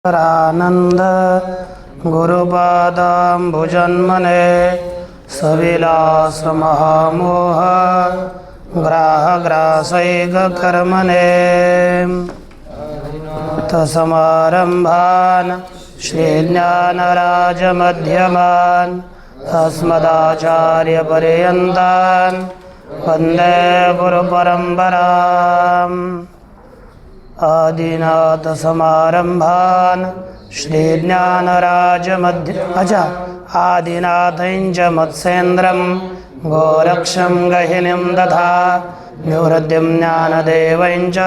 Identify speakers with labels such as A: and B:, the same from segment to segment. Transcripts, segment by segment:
A: आनंद गुरुपादाम्बुजन्मने सविलास महामोह ग्राहग्रासैककर्मणे तसमारम्भान् श्रीज्ञानराजमध्यमान् अस्मदाचार्यपर्यन्तान् वन्दे गुरुपरम्पराम् आदिनाथसमारम्भान् आदिनाथञ्च मत्सेन्द्रं गोरक्षं गहिनीं दधा निवृत्तिं ज्ञानदेवञ्च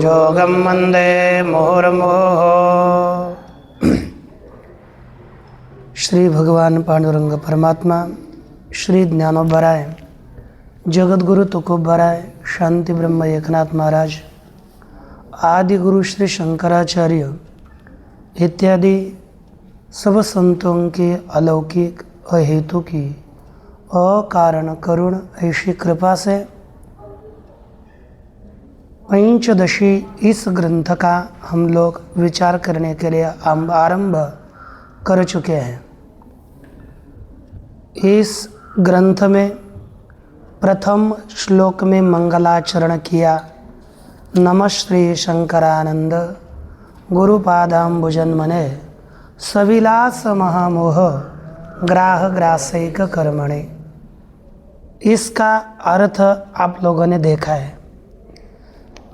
A: जोगं वन्दे मुहुर्मुहुः। श्री भगवान पांडुरंग परमात्मा, श्री ज्ञानोबराय, जगद्गुरु तुकोबराय, शांति ब्रह्म एकनाथ महाराज, आदि गुरु श्री शंकराचार्य इत्यादि सब संतों के अलौकिक अहेतु की अकारण करुण ऐसी कृपा से पंचदशी इस ग्रंथ का हम लोग विचार करने के लिए आरंभ कर चुके हैं। इस ग्रंथ में प्रथम श्लोक में मंगलाचरण किया। नमः श्री शंकरानंद गुरुपादाम्बुजन्मने सविलास महामोह ग्राह ग्रासैक कर्मणे। इसका अर्थ आप लोगों ने देखा है।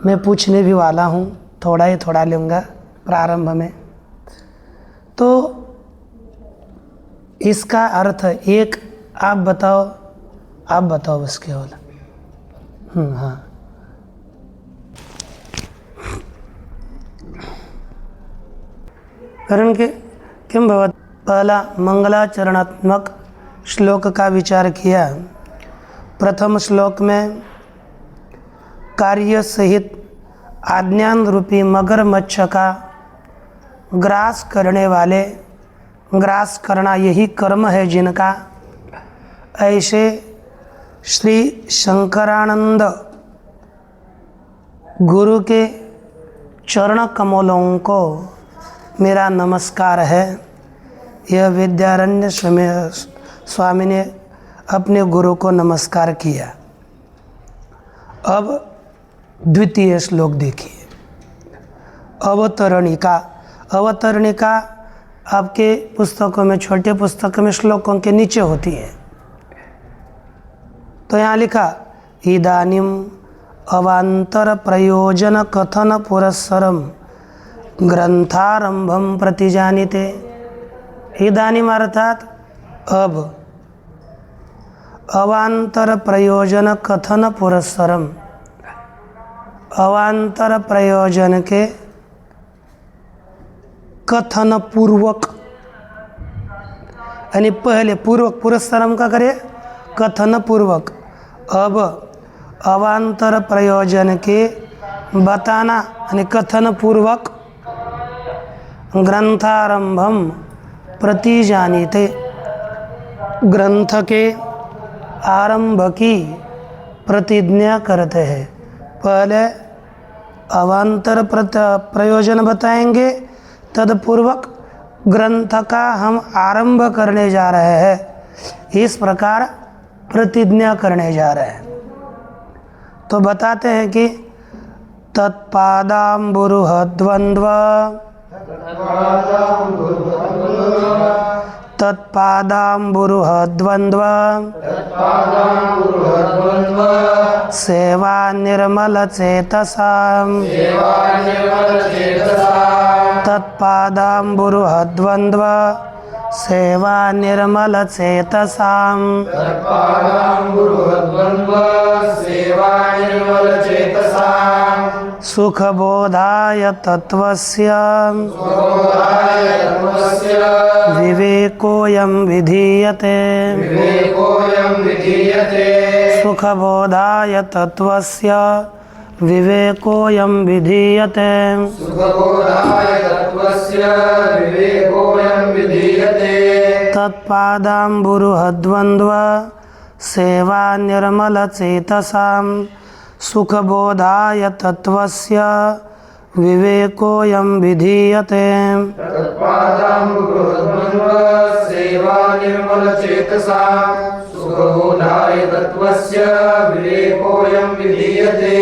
A: मैं पूछने भी वाला हूँ, थोड़ा ही थोड़ा लूँगा प्रारंभ में। तो इसका अर्थ एक आप बताओ बस केवल। हाँ, कारण के किम भवत पहला मंगलाचरणात्मक श्लोक का विचार किया। प्रथम श्लोक में कार्य सहित आज्ञान रूपी मगरमच्छ का ग्रास करने वाले, ग्रास करना यही कर्म है जिनका, ऐसे श्री शंकरानंद गुरु के चरण कमलों को मेरा नमस्कार है। यह विद्यारण्य स्वामी ने अपने गुरु को नमस्कार किया। अब द्वितीय श्लोक देखिए। अवतरणिका। अवतरणिका आपके पुस्तकों में, छोटे पुस्तकों में श्लोकों के नीचे होती है। तो यहाँ लिखा इदानीम अवांतर प्रयोजन कथन पुरस्सरम ग्रंथारंभम प्रतिजानीते। इदानीम अर्थात अब, अवांतर प्रयोजन कथन पुरस्सरम, अवांतर प्रयोजन के कथन पूर्वक, यानी पहले पूर्वक, पुरस्सरम का करे कथन पूर्वक। अब अवांतर प्रयोजन के बताना यानी कथन पूर्वक ग्रंथारंभम प्रतिजानीते, ग्रंथ के आरंभ की प्रतिज्ञा करते हैं। पहले अवांतर प्रयोजन बताएंगे, तदपूर्वक ग्रंथ का हम आरंभ करने जा रहे हैं, इस प्रकार प्रतिज्ञा करने जा रहे हैं। तो बताते हैं कि तत्पादाम्बुरुह द्वंद्व, तत्पादाम्बुरुह द्वंद्व सेवा निर्मल चेतसाम, तत्पादाम्बुरुह द्वंद्व सेवा निर्मल चेतसाम, सुखबोधाय तत्वस्य विवेकोऽयं विधीयते, सुखबोधाय तत्वस्य विवेकोऽयं विधीयते, तत्पादाम्बुरुह द्वंद्व सेवा निर्मल चेतसाम सुखबोधाय तत्वस्य विवेकोऽयं विधीयते।
B: सेवा निर्मलचेतसा सुखबोधाय तत्त्वस्य विवेकोऽयं विधीयते।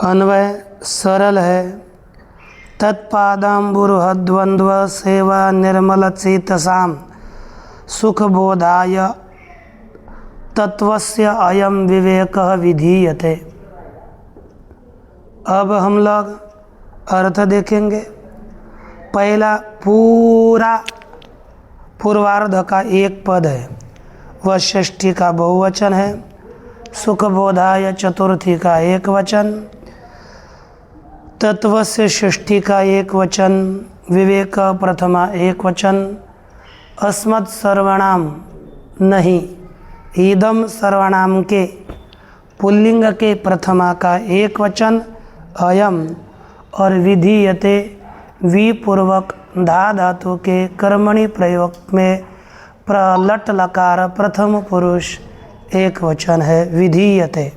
A: अन्वय सरल है। तत्पादाम्बुरुहद्वन्द्व सेवा निर्मलचेतसां सुखबोधाय तत्वस्य अयं विवेकः विधीयते। अब हम लोग अर्थ देखेंगे। पहला पूरा पूर्वार्ध का एक पद है, वह षष्ठी का बहुवचन है। सुखबोधाय चतुर्थी का एक वचन, तत्वस्य षष्ठी का एक वचन, विवेक प्रथमा एक वचन, अस्मत् सर्वणाम नहीं, इदम सर्वणाम के पुल्लिंग के प्रथमा का एक वचन, अयम और विधीयते विपूर्वक धा धातु के कर्मणि प्रयोग में प्रलट लकार प्रथम पुरुष एक वचन है, विधीयते।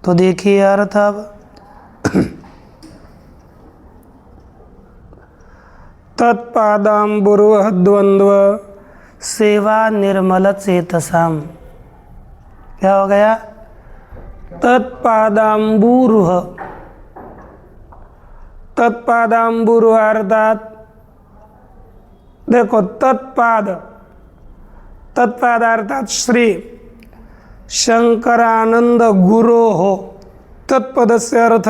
A: तो देखिए अर्थ अब। तत्पादाम्बुरुहद्वन्द्व सेवा निर्मल चेतसाम। क्या हो गया? तत्पादाम्बुरुह, तत्पादाम्बुरुह अर्थात देखो तत्पाद, तत्पाद अर्थात श्री शंकरानंद गुरो हो। तत्पद से अर्थ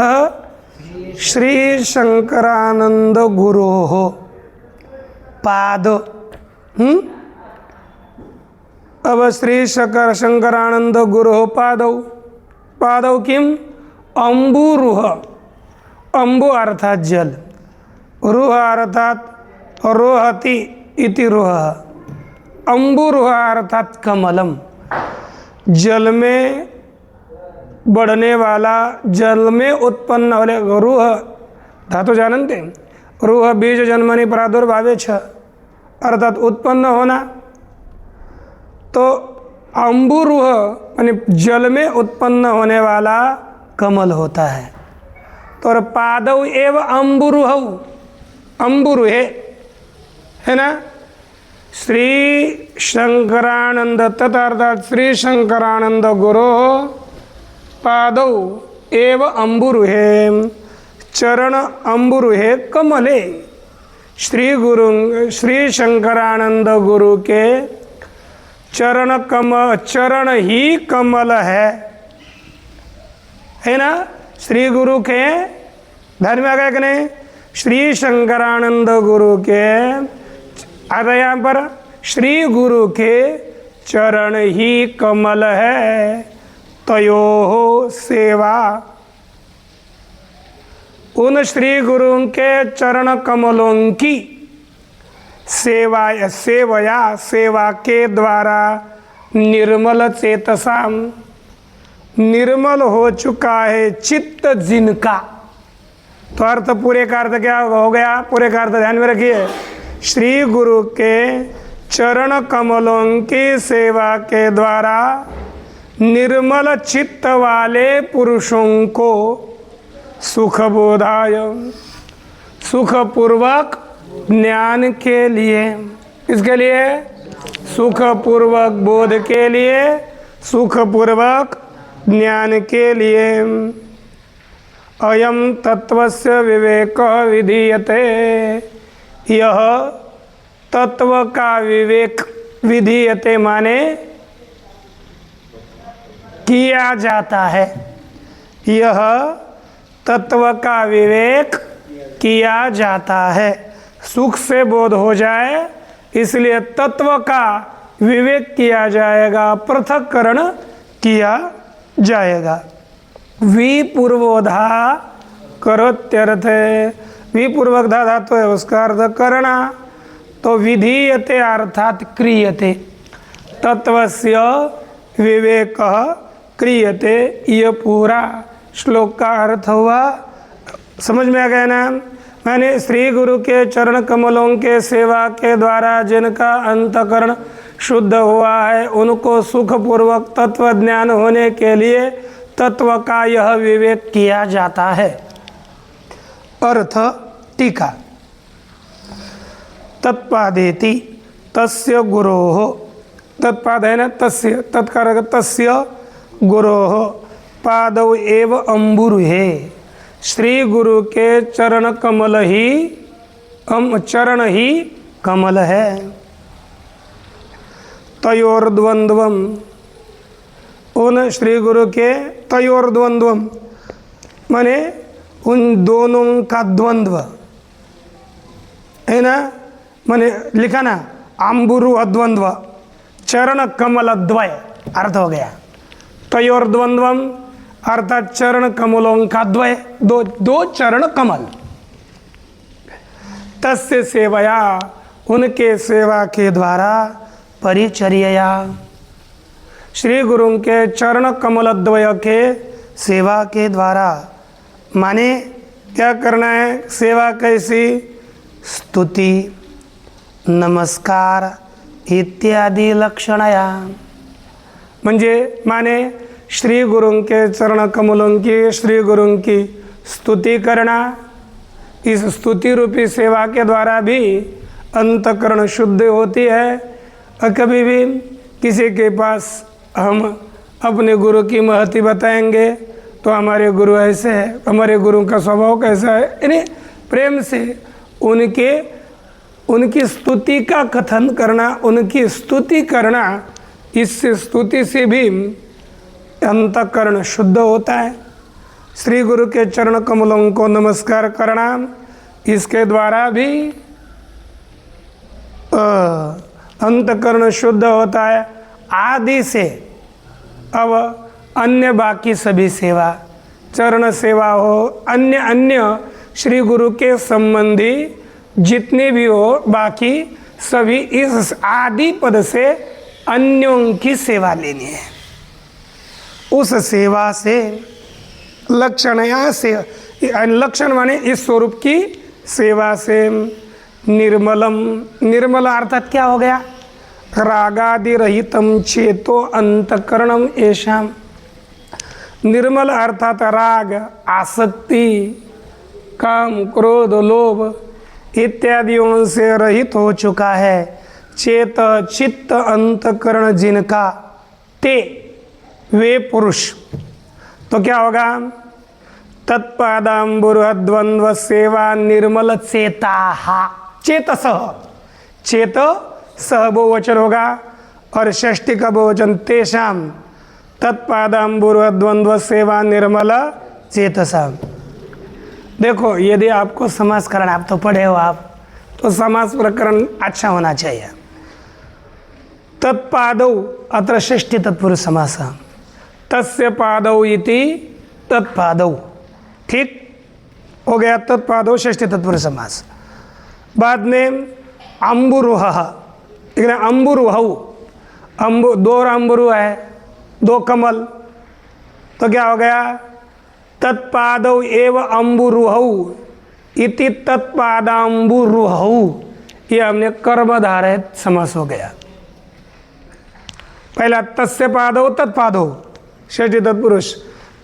A: श्री शंकरानंद गुरो हो। पाद अब श्री शंकरानंद गुरो पादौ, पादौ किम अम्बुरुह, अम्बु अर्थात जल, रुह अर्थात रोहति इति रुह, अम्बुरुह अर्थात कमलम, जल में बढ़ने वाला, जल में उत्पन्न वाले। रुह धातु जानते, रुह बीज जन्मनि प्रादुर्भावे छ, अर्थात उत्पन्न होना। तो अम्बुरुह यानी जल में उत्पन्न होने वाला कमल होता है। तो पादौ एव अम्बुरुहौ, अम्बुरुहे है ना। श्री शंकरानंद तथार्थात श्री शंकरानंद गुरो पादौ एव अम्बुरुहे, चरण अम्बुरुहे कमले। श्री गुरु श्री शंकरानंद गुरु के चरण चरण ही कमल है ना। श्री गुरु के धर्म आ गया कि नहीं? श्री शंकरानंद गुरु के आता यहाँ पर श्री गुरु के चरण ही कमल है। तयोः सेवा, उन श्री गुरु के चरण कमलों की सेवा, सेवया सेवा के द्वारा निर्मल चेतसा, निर्मल हो चुका है चित्त जिनका। तो अर्थ पूरे का अर्थ क्या हो गया? पूरे का अर्थ ध्यान में रखिए। श्री गुरु के चरण कमलों की सेवा के द्वारा निर्मल चित्त वाले पुरुषों को सुखबोधाय, सुखपूर्वक ज्ञान के लिए, इसके लिए सुखपूर्वक बोध के लिए, सुखपूर्वक ज्ञान के लिए अयम तत्वस्य विवेक विधीयते, यह तत्व का विवेक विधीयते माने किया जाता है। यह तत्व का विवेक किया जाता है। सुख से बोध हो जाए इसलिए तत्व का विवेक किया जाएगा, पृथक्करण किया जाएगा। विपूर्वोधा करोत्यर्थ है, विपूर्वक धा धातु है उसका अर्थ करना। तो विधीयते अर्थात क्रियते, तत्वस्य विवेक क्रियते। यह पूरा श्लोक का अर्थ हुआ। समझ में आ गया ना? मैंने श्री गुरु के चरण कमलों के सेवा के द्वारा जिनका अंतकरण शुद्ध हुआ है उनको सुखपूर्वक तत्व ज्ञान होने के लिए तत्व का यह विवेक किया जाता है। अर्थ टीका। तत्पादेति तस्य गुरोः, तत्पाद है ना, तस्य तत्कार तस्य गुरोः पादौ एव अंबुरुहे, श्री गुरु के चरण कमल ही चरण ही कमल है। तयोर्द्वंद्वम, उन श्री गुरु के तयोर्द्वंद्वम माने उन दोनों का द्वंद्व है ना, माने लिखा ना अंबुरु अद्वंद्व चरण कमल द्वय, अर्थ हो गया तयोर्द्वंद्वम अर्थात चरण कमलों का द्वय, दो चरण कमल। तस्य सेवया, उनके सेवा के द्वारा, परिचर्यया, श्री गुरु के चरण कमल द्वय के सेवा के द्वारा, माने क्या करना है, सेवा कैसी, स्तुति नमस्कार इत्यादि लक्षणया, म्हणजे माने श्री गुरु के चरण कमलों की, श्री गुरु की स्तुति करना। इस स्तुति रूपी सेवा के द्वारा भी अंतकरण शुद्ध होती है। और कभी भी किसी के पास हम अपने गुरु की महती बताएंगे तो हमारे गुरु ऐसे है, हमारे गुरु का स्वभाव कैसा है, यानी प्रेम से उनकी स्तुति का कथन करना, उनकी स्तुति करना, इससे स्तुति से भी अंतकरण शुद्ध होता है। श्री गुरु के चरण कमलों को नमस्कार करना, इसके द्वारा भी अंतकरण शुद्ध होता है। आदि से अब अन्य बाकी सभी सेवा, चरण सेवा हो, अन्य श्री गुरु के संबंधी जितने भी हो, बाकी सभी इस आदि पद से अन्यों की सेवा लेनी है। उस सेवा से लक्षणया से, लक्षण माने इस स्वरूप की सेवा से, निर्मलम, निर्मल अर्थात क्या हो गया, रागादि रहितम चेतो अंतकरणम ऐशाम, निर्मल अर्थात राग, आसक्ति, काम, क्रोध, लोभ इत्यादियों से रहित हो चुका है। चेत चित्त अंतकरण जिनका, ते वे पुरुष, तो क्या होगा, तत्पादाम्बुरद्वंद्व सेवा निर्मल चेताहा, चेतसः, चेत सह बहुवचन होगा और षष्ठी का बहुवचन तेषाम, तत्पादाम्बुरद्वंद्व सेवा निर्मल चेतसा। देखो यदि आपको समास करना, आप तो पढ़े हो आप, तो समास प्रकरण अच्छा होना चाहिए। तत्पादौ अत्र षष्ठी तत्पुरुष समास, तस्य पादौ इति तत्पादौ, ठीक हो गया, तत्पादौ षष्ठी तत्पुरुष समास। बाद में अंबुरुह, अंबुरुहौ, दो अंबुरु है, दो कमल, तो क्या हो गया, तत्पादौ एव अंबुरुहौ इति तत्पादाम्बुरुहौ, ये हमने कर्मधारय समास हो गया। पहला तस्य पादौ तत्पादौ षष्ठी तत्पुरुष,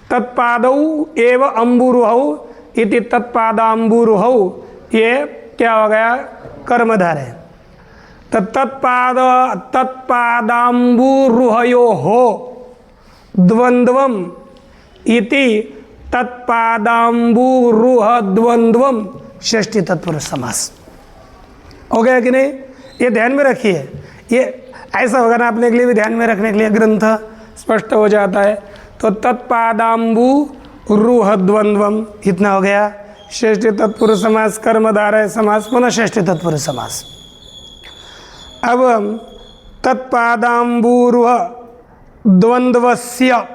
A: तत्पादौ एव अंबुरुहौ इति तत्पादाम्बुरुहौ, ये क्या हो गया, कर्मधारय। तत्पादाम्बुरुहयोः द्वंद्वम इति तत्पादाम्बुरुहद्वंद्वम षष्ठी तत्पुरुष समास हो गया कि नहीं, ये ध्यान में रखिए। ये ऐसा होगा ना, अपने के लिए भी ध्यान में रखने के लिए ग्रंथ स्पष्ट हो जाता है। तो तत्पादाम्बुरुहद्वंद्वम इतना हो गया, षष्ठी तत्पुरुष समास, कर्मधारय समास, पुनः षष्ठी तत्पुरुष समास। अब तत्पादाम्बुरुह द्वंद्वस्य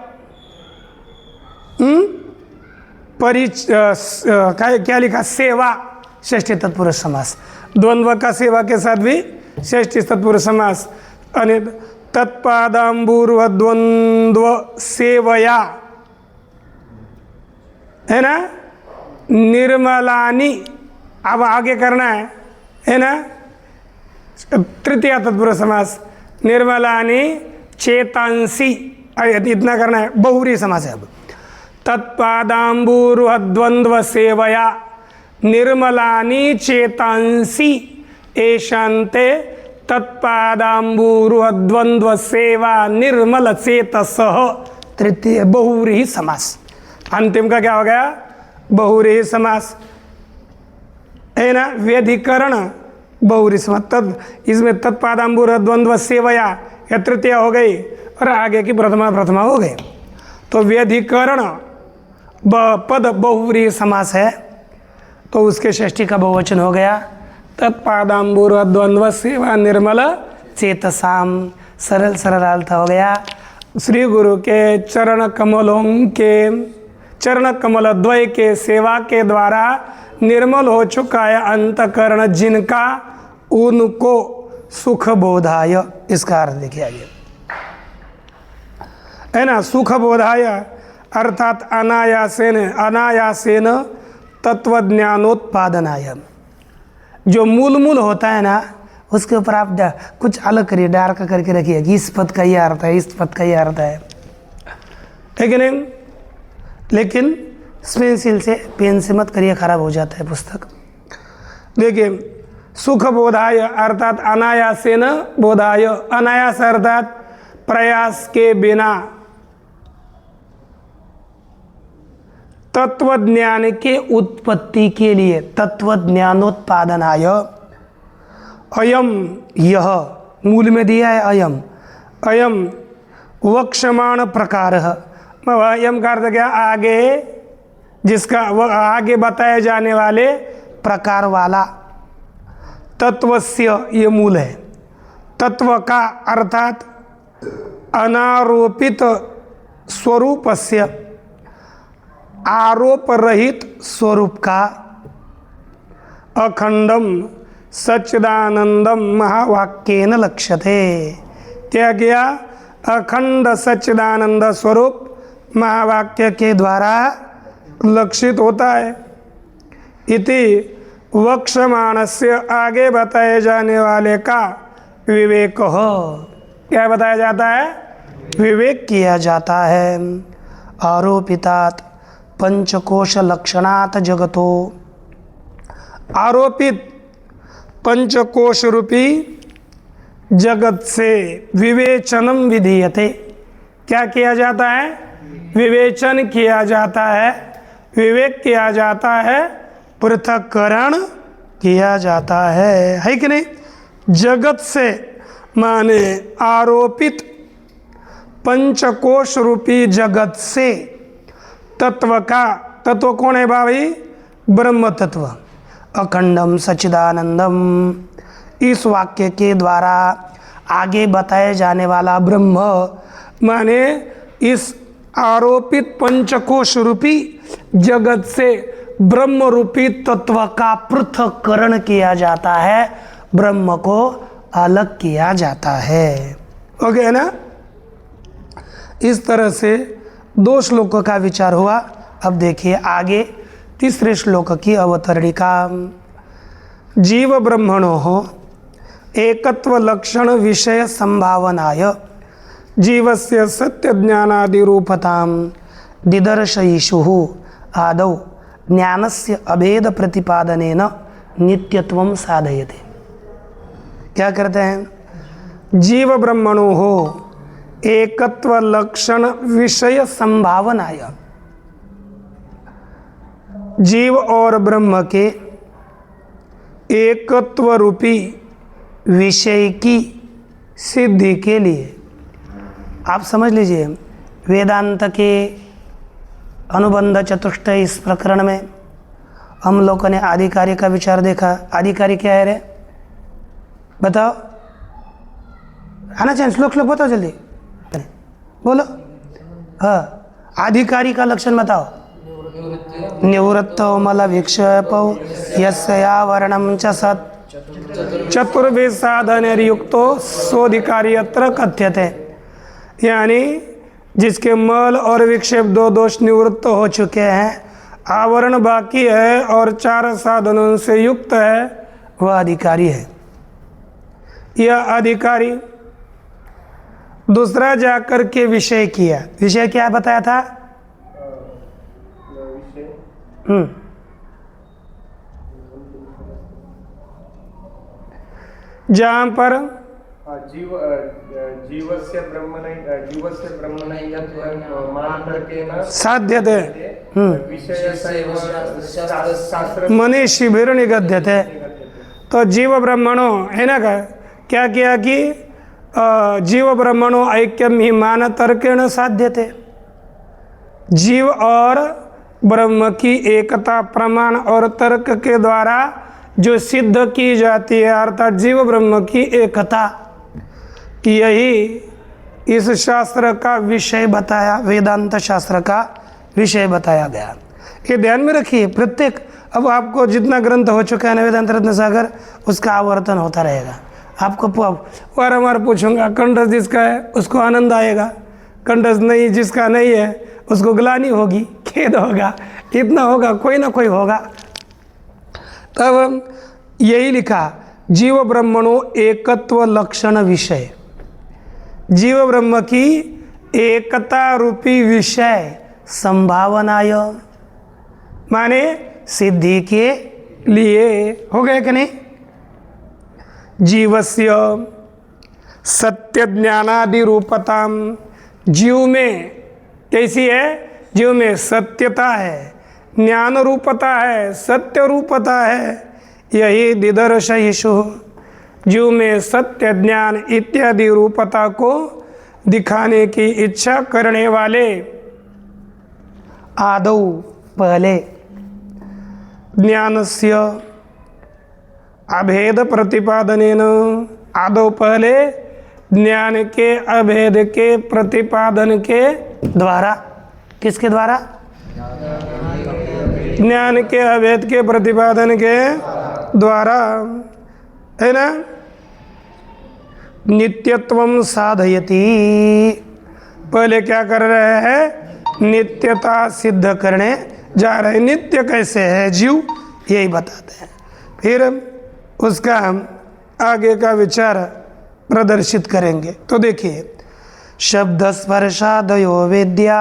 A: क्या लिखा, सेवा, षष्ठी तत्पुरुष समास, द्वंद्व का सेवा के साथ भी षष्ठी तत्पुरुष समास। अनि तत्पादाम्बुरुह द्वंद्व सेवया, है ना, निर्मलानी, अब आगे करना है ना, तृतीय तत्पुरुष समास, निर्मलानी चेतांसी, इतना करना है, बहुव्रीहि समास है। अब तत्पादाम्बुरुहद्वन्द्व सेवया निर्मलानि चेतांसी एशान्ते तत्पादाम्बुरुहद्वन्द्व सेवा निर्मल चेतसः। तृतीय बहुव्रीहि समास, अंतिम का क्या हो गया? बहुव्रीहि समास है ना, व्यधिकरण बहुव्रीहि समास। इसमें तत्पादाम्बुरुहद्वन्द्व सेवया या तृतीय हो गई और आगे की प्रथमा प्रथमा हो गई। तो व्यधिकरण पद बहुव्रीहि समास है, तो उसके षष्ठी का बहुवचन हो गया तत्पादाम्बुरुहद्वन्द्व सेवा निर्मल चेतसाम। सरल सरल अर्थ हो गया। श्री गुरु के चरण कमल द्वय के सेवा के द्वारा निर्मल हो चुका है अंतकरण जिनका, उनको सुख बोधाय। इसका अर्थ देखिए आगे है ना, सुख बोधाय अर्थात अनायासेन तत्वज्ञानोत्पादनाय। जो मूल होता है ना, उसके ऊपर आप कुछ अलग करिए, डार्क करके रखिए कि इस पद का ये अर्थ है, इस पद का ये अर्थ है, ठीक है नहीं? लेकिन पेंसिल से पेन से मत करिए, खराब हो जाता है पुस्तक। देखिए सुख बोधाय अर्थात अनायासेन बोधाय, अनायास अर्थात प्रयास के बिना तत्वज्ञान के उत्पत्ति के लिए, तत्वज्ञानोत्पादनाय। अयम यह मूल में दिया है अयम, अयम वक्षमाण प्रकार। अयम का अर्थ क्या? आगे, जिसका आगे बताए जाने वाले प्रकार वाला। तत्वस्य ये मूल है, तत्व का अर्थात अनारोपित स्वरूपस्य, आरोप रहित स्वरूप का। अखंडम सच्चिदानंदम महावाक्येन लक्ष्यते। क्या किया? अखंड सच्चिदानंद स्वरूप महावाक्य के द्वारा लक्षित होता है। इति वक्षमाणस्य आगे बताए जाने वाले का विवेक हो। क्या बताया जाता है? विवेक किया जाता है। आरोपितात पंचकोश लक्षणात् जगतो, आरोपित पंचकोश रूपी जगत से विवेचनम विधीयते। क्या किया जाता है? विवेचन किया जाता है, विवेक किया जाता है, पृथक्करण किया जाता है कि नहीं? जगत से माने आरोपित पंचकोश रूपी जगत से तत्व का, तत्व कौन है भाई? ब्रह्म तत्व। अखंडम सच्चिदानंदम, इस वाक्य के द्वारा आगे बताए जाने वाला ब्रह्म माने इस आरोपित पंचकोश रूपी जगत से ब्रह्म रूपी तत्व का पृथक्करण किया जाता है, ब्रह्म को अलग किया जाता है। ओके ना? इस तरह से 2 श्लोकों का विचार हुआ। अब देखिए आगे तीसरे श्लोक की अवतरणिका। जीव ब्रह्मणोः एकत्व लक्षण विषय संभावनाय जीवस्य सत्य ज्ञानादि रूपतां दिदर्शयिषुः आदौ ज्ञानस्य अभेद प्रतिपादनेन नित्यत्वं साधयते। क्या करते हैं? जीव ब्रह्मणोः एकत्व लक्षण विषय संभावनाय, जीव और ब्रह्म के एकत्व रूपी विषय की सिद्धि के लिए, आप समझ लीजिए वेदांत के अनुबंध चतुष्ट इस प्रकरण में हम लोगों ने आधिकारिक का विचार देखा। आधिकारिक क्या है रे? बताओ, आना चाहिए श्लोक बताओ जल्दी, बोलो। हाँ, आधिकारिक का लक्षण बताओ। निवृत्तो मल विक्षेपौ यस्यावरणं च सत् चतुर्भिः साधनैर्युक्तो सोऽधिकारी अत्र कथ्यते। यानी जिसके मल और विक्षेप 2 दोष निवृत्त हो चुके हैं, आवरण बाकी है और 4 साधनों से युक्त है, वह अधिकारी है। यह अधिकारी दूसरा जाकर के विषय किया। विषय क्या बताया था? जहाँ पर
C: जीवस्य ब्रह्मणि यत् मानतर्केन
A: साध्यते
C: विषयशास्त्र
A: मनी शिविर निगद्यते। तो जीव ब्रह्मणो है ना का क्या किया कि जीव ब्रह्मणो ऐक्यम ही मान तर्केण साध्यते। जीव और ब्रह्म की एकता प्रमाण और तर्क के द्वारा जो सिद्ध की जाती है, अर्थात जीव ब्रह्म की एकता, यही इस शास्त्र का विषय बताया, वेदांत शास्त्र का विषय बताया गया। ये ध्यान में रखिए। प्रत्येक अब आपको जितना ग्रंथ हो चुका है ना वेदांत रत्न सागर, उसका आवर्तन होता रहेगा। आपको वारंवार पूछूंगा, कंठस्थ जिसका है उसको आनंद आएगा, कंठस्थ नहीं जिसका नहीं है उसको ग्लानि होगी, खेद होगा, इतना होगा, कोई ना कोई होगा। तब यही लिखा जीव ब्रह्मणो एकत्व लक्षण विषय, जीव ब्रह्म की एकता रूपी विषय संभावनाय, माने सिद्धि के लिए। हो गए कि नहीं? जीवस्य सत्य ज्ञानादि रूपताम, जीव में कैसी है? जीव में सत्यता है, ज्ञान रूपता है, सत्य रूपता है। यही दिदर्शयिषु, जीव में सत्य ज्ञान इत्यादि रूपता को दिखाने की इच्छा करने वाले आदौ पहले ज्ञानस्य अभेद प्रतिपादनेन, आदौ पहले ज्ञान के अभेद के प्रतिपादन के द्वारा, किसके द्वारा? ज्ञान के अभेद के प्रतिपादन के द्वारा, है ना, नित्यत्वम साधयति, पहले क्या कर रहे हैं? नित्यता सिद्ध करने जा रहे हैं। नित्य कैसे है जीव, यही बताते हैं। फिर उसका हम आगे का विचार प्रदर्शित करेंगे। तो देखिए, शब्द स्पर्शादयो वेद्या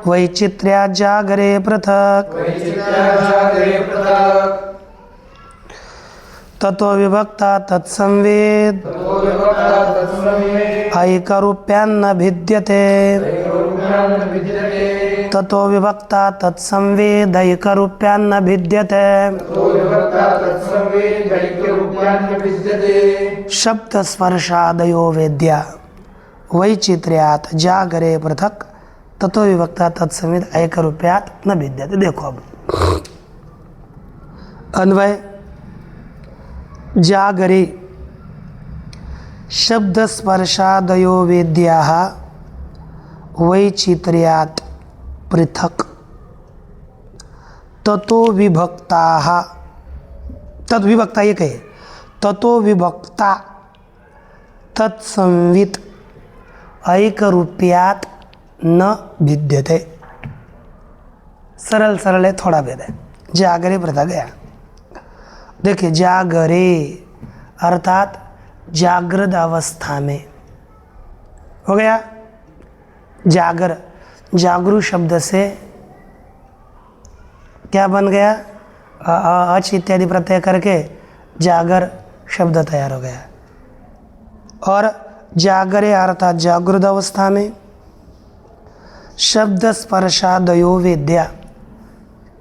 A: वैचित्र्या जागरे पृथक् ततो विभक्ता तत्संवेद ऐकरूप्यान्न भिद्यते। ततो विभक्ता तत्संवेद ऐकरूप्यान्न भिद्यते। शब्द स्पर्शादयो वेद्या वैचित्र्यात् जागरे पृथक् ततो विभक्ता तत्संवेद ऐकरूप्यात् न भिद्यते। देखो अब अन्वय, जागरे शब्द स्पर्शादयो वेद्याः वैचित्र्यात् पृथक् ततो विभक्ताः, तद्विभक्ता ये कहे, ततो विभक्ता तत्संवित ऐकरूप्यात् न भिद्यते। सरल सरल है, थोड़ा भेद है। जागरे पृथक गया। देखिए, जागरे अर्थात जागृत अवस्था में, हो गया। जागर, जागरू शब्द से क्या बन गया? अच इत्यादि प्रत्यय करके जागर शब्द तैयार हो गया। और जागरे अर्थात जागृत अवस्था में। शब्द स्पर्शादयो वेद्या,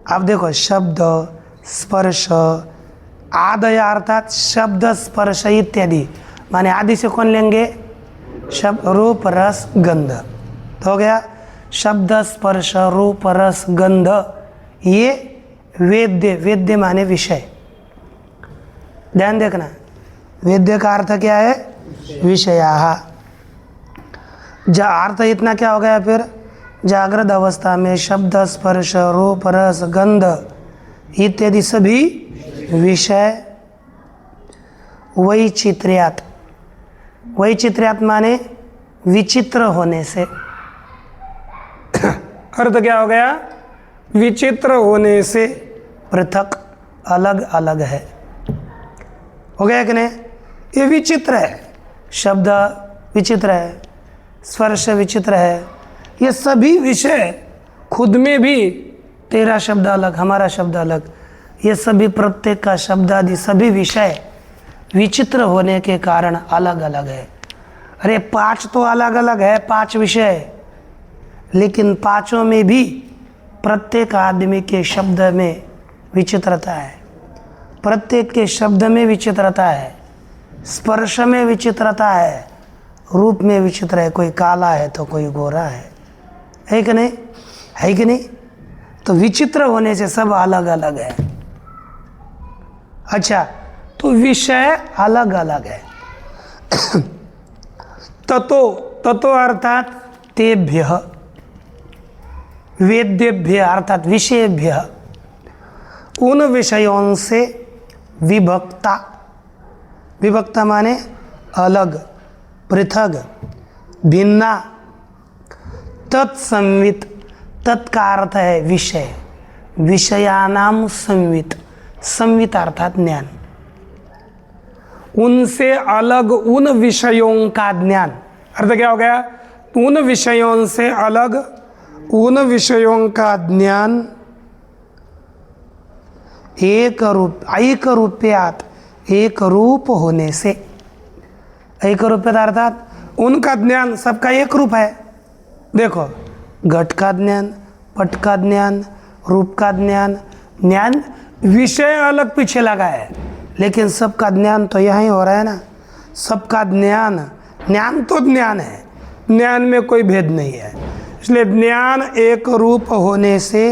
A: आप देखो शब्द स्पर्श आदय अर्थात शब्द स्पर्श इत्यादि, माने आदि से कौन लेंगे? शब्द रूप रस गंध। तो हो गया शब्द स्पर्श रूप रस गंध, ये वेद्य, वेद्य माने विषय। ध्यान देखना, वेद्य का अर्थ क्या है? विषयाः। अर्थ इतना क्या हो गया फिर? जागृत अवस्था में शब्द स्पर्श रूप रस गंध इत्यादि सभी विषय। वैचित्र्यात्, वैचित्र्यात् माने विचित्र होने से। अर्थ क्या हो गया? विचित्र होने से, पृथक अलग अलग है। हो गया कि नहीं? ये विचित्र है, शब्द विचित्र है, स्पर्श विचित्र है, ये सभी विषय खुद में भी तेरा शब्द अलग, हमारा शब्द अलग, ये सभी प्रत्येक का शब्द आदि सभी विषय विचित्र होने के कारण अलग अलग है। अरे 5 तो अलग अलग है, 5 विषय, लेकिन पांचों में भी प्रत्येक आदमी के शब्द में विचित्रता है, प्रत्येक के शब्द में विचित्रता है, स्पर्श में विचित्रता है, रूप में विचित्र है, कोई काला है तो कोई गोरा है कि नहीं, है कि नहीं? तो विचित्र होने से सब अलग अलग है। अच्छा, तो विषय अलग अलग है। ततो अर्थात तेभ्य, वेद्यभ्य अर्थात विषयभ्य, उन विषयों से विभक्ता, विभक्ता माने अलग, पृथक, भिन्ना, तत्संवित, तत् का अर्थ है विषय, विषयानाम संवित, संवित अर्थात ज्ञान, उनसे अलग उन विषयों का ज्ञान। अर्थ क्या हो गया? उन विषयों से अलग उन विषयों का ज्ञान एक रूपयात, एक रूप होने से, एक रूपयात अर्थात उनका ज्ञान सबका एक रूप है। देखो, घट का ज्ञान, पट का ज्ञान, रूप का ज्ञान, ज्ञान विषय अलग पीछे लगा है, लेकिन सबका ज्ञान तो यहाँ ही हो रहा है ना। सबका ज्ञान, ज्ञान तो ज्ञान है, ज्ञान में कोई भेद नहीं है। इसलिए ज्ञान एक रूप होने से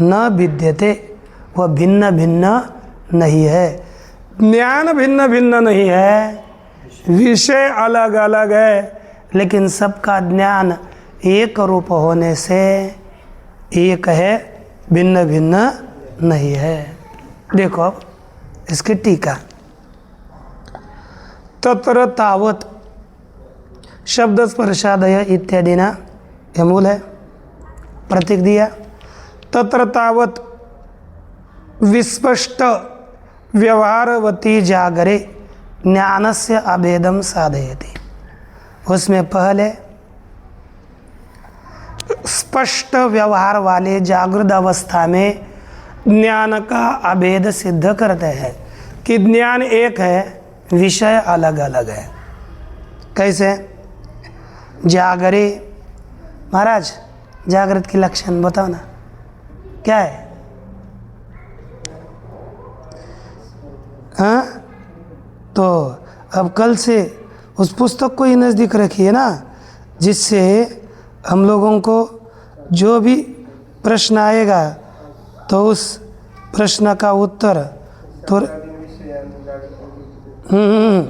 A: न भिद्यते, वह भिन्न भिन्न नहीं है। ज्ञान भिन्न भिन्न नहीं है, विषय अलग अलग है, लेकिन सबका ज्ञान एक रूप होने से एक है, भिन्न भिन्न नहीं है। देखो अब इसकी टीका, तत्र तावत शब्द स्पर्शादय इत्यादि ना, यह मूल है, प्रतीक दिया। तत्र तावत विस्पष्ट व्यवहारवती जागरे ज्ञानस्य अभेदम साधयति। उसमें पहले स्पष्ट व्यवहार वाले जागृत अवस्था में ज्ञान का अभेद सिद्ध करते हैं कि ज्ञान एक है, विषय अलग अलग है। कैसे? जागरे, महाराज जागृत की लक्षण बताओ ना, क्या है? हाँ, तो अब कल से उस पुस्तक को ही नज़दीक रखिए ना, जिससे हम लोगों को जो भी प्रश्न आएगा तो उस प्रश्न का उत्तर तो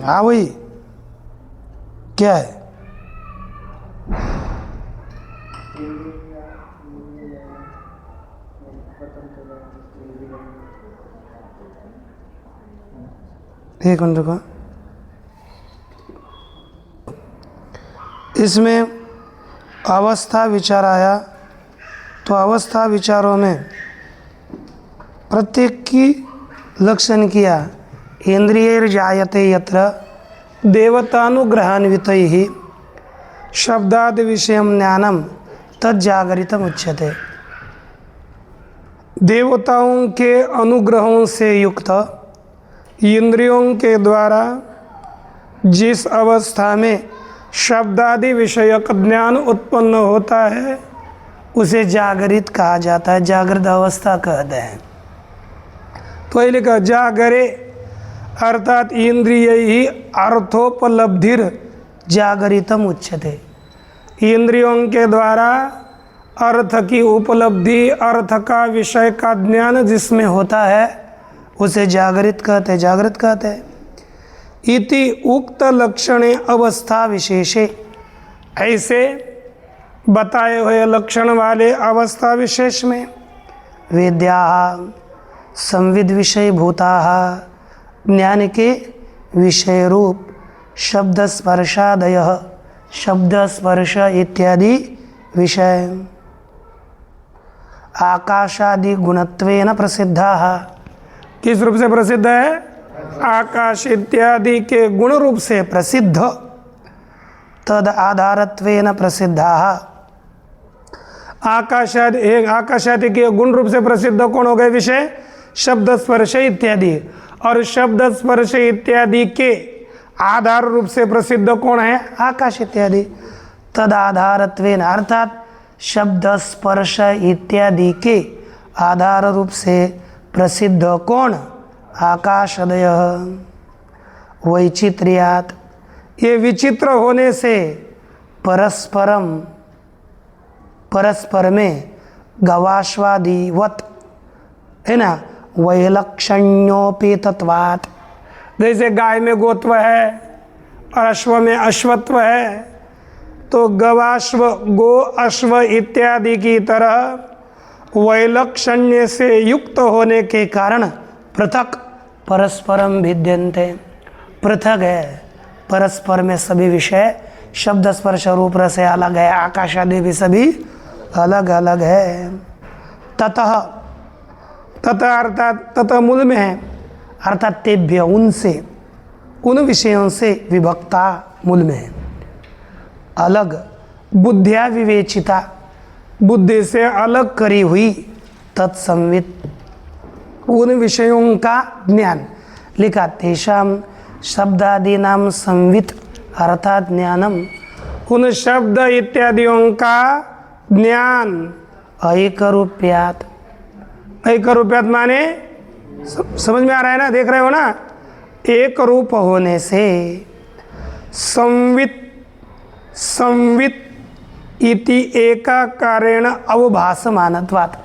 A: हाँ वही क्या है? एक मिनट रुको, इसमें अवस्था विचार आया, तो अवस्था विचारों में प्रत्येक की लक्षण किया। इंद्रियर जायते यत्र देवतानुग्रहान्वितैः शब्दादि विषयम ज्ञानम तज्जागरितम उच्यते। देवताओं के अनुग्रहों से युक्त इंद्रियों के द्वारा जिस अवस्था में शब्दादि विषयक ज्ञान उत्पन्न होता है उसे जागरित कहा जाता है, जागृत अवस्था कहते हैं। तो ये लिखा जागरे अर्थात इंद्रिय ही अर्थोपलब्धिर जागरितम उच्यते। इंद्रियों के द्वारा अर्थ की उपलब्धि, अर्थ का विषय का ज्ञान जिसमें होता है उसे जागृत कहते हैं, जागृत कहते हैं। इति उक्त लक्षणे अवस्था विशेषे, ऐसे बताए हुए लक्षण वाले अवस्था विशेष में वेद्या संविद विषय भूता, ज्ञान के विषय रूप शब्द स्पर्शादय, शब्द स्पर्श इत्यादि विषय आकाशादि गुणत्वेन प्रसिद्धा। किस रूप से प्रसिद्ध है? आकाश इत्यादि के गुण रूप से प्रसिद्ध। तद आधारत्वेन प्रसिद्धा, आकाशादि, एक आकाशादि के गुण रूप से प्रसिद्ध कौन हो गए विषय? शब्द स्पर्श इत्यादि। और शब्द स्पर्श इत्यादि के आधार रूप से प्रसिद्ध कौन है? आकाश इत्यादि। तद आधारत्वेन, अर्थात शब्द स्पर्श इत्यादि के आधार रूप से प्रसिद्ध कौन? आकाशदय। वैचित्र्यात्, ये विचित्र होने से परस्परम, परस्पर में गवाश्वादिवत है ना, वैलक्षण्योपेतत्वात्, जैसे गाय में गोत्व है और अश्व में अश्वत्व है, तो गवाश्व, गो, अश्व इत्यादि की तरह वैलक्षण्य से युक्त होने के कारण पृथक परस्परम भिद्यन्ते, पृथक है परस्पर में सभी विषय। शब्द स्पर्श रूप रस से अलग है, आकाश आदि भी सभी अलग अलग है। ततः, ततः अर्थात ततः मूल में है, अर्थात तेभ्य, उनसे, उन विषयों से विभक्ता मूल में है, अलग। बुद्धिया विवेचिता, बुद्धि से अलग करी हुई। तत्संवित, उन विषयों का ज्ञान। लिखा तेषाम शब्दादीनाम संवित अर्थात ज्ञानम, उन शब्द इत्यादियों का ज्ञान। ऐकरूप्यात, ऐकरूप्यात माने समझ में आ रहा है ना, देख रहे हो ना, एक रूप होने से। संवित, संवित इति एकाकारेण अवभासमानत्वात्।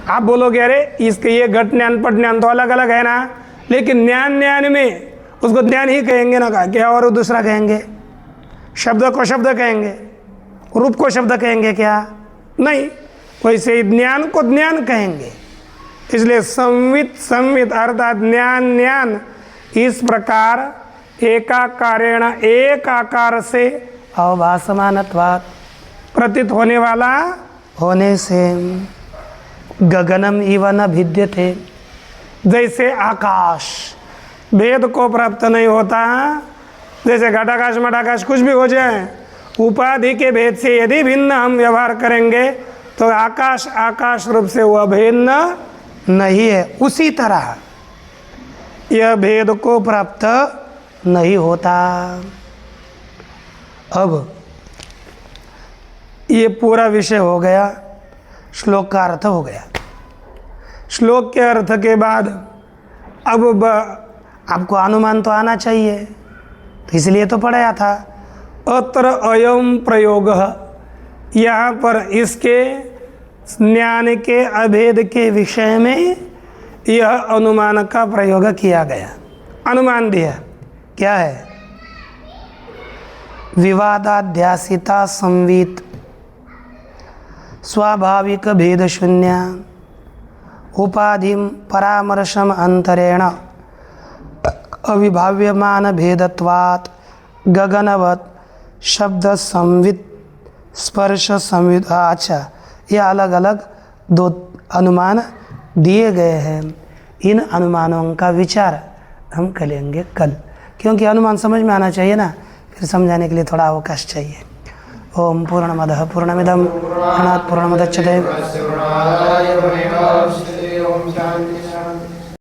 A: आप बोलोगे अरे इसके ये घट ज्ञान पट ज्ञान तो अलग अलग है ना, लेकिन ज्ञान ज्ञान में उसको ज्ञान ही कहेंगे ना, क्या और दूसरा कहेंगे? शब्द को शब्द कहेंगे, रूप को शब्द कहेंगे क्या? नहीं, वैसे ही ज्ञान को ज्ञान कहेंगे। इसलिए संवित, संवित अर्थात ज्ञान ज्ञान, इस प्रकार एकाकारेण, एक आकार से, अवभासमानत्वात् प्रतीत होने वाला होने से। गगनम इव न भिद्यते, जैसे आकाश भेद को प्राप्त नहीं होता, जैसे घटाकाश मठाकाश कुछ भी हो जाए, उपाधि के भेद से यदि भिन्न हम व्यवहार करेंगे तो आकाश आकाश रूप से वह भिन्न नहीं है, उसी तरह यह भेद को प्राप्त नहीं होता। अब ये पूरा विषय हो गया, श्लोक का अर्थ हो गया। श्लोक के अर्थ के बाद अब आपको अनुमान तो आना चाहिए, तो इसलिए तो पढ़ाया था। अत्र अयम प्रयोग, यहाँ पर इसके ज्ञान के अभेद के विषय में यह अनुमान का प्रयोग किया गया। अनुमान दिया क्या है? विवादाध्यासिता संवित स्वाभाविक भेद शून्य उपाधिम परामर्शम अंतरेण अविभाव्यमान भेदत्वात् गगनवत शब्द संवित स्पर्श संवित। अच्छा, ये अलग अलग दो अनुमान दिए गए हैं। इन अनुमानों का विचार हम करेंगे कल, क्योंकि अनुमान समझ में आना चाहिए ना, फिर समझाने के लिए थोड़ा अवकाश चाहिए। ओम पूर्णमदः पूर्णमिदं पूर्णात् पूर्णमुदच्यते।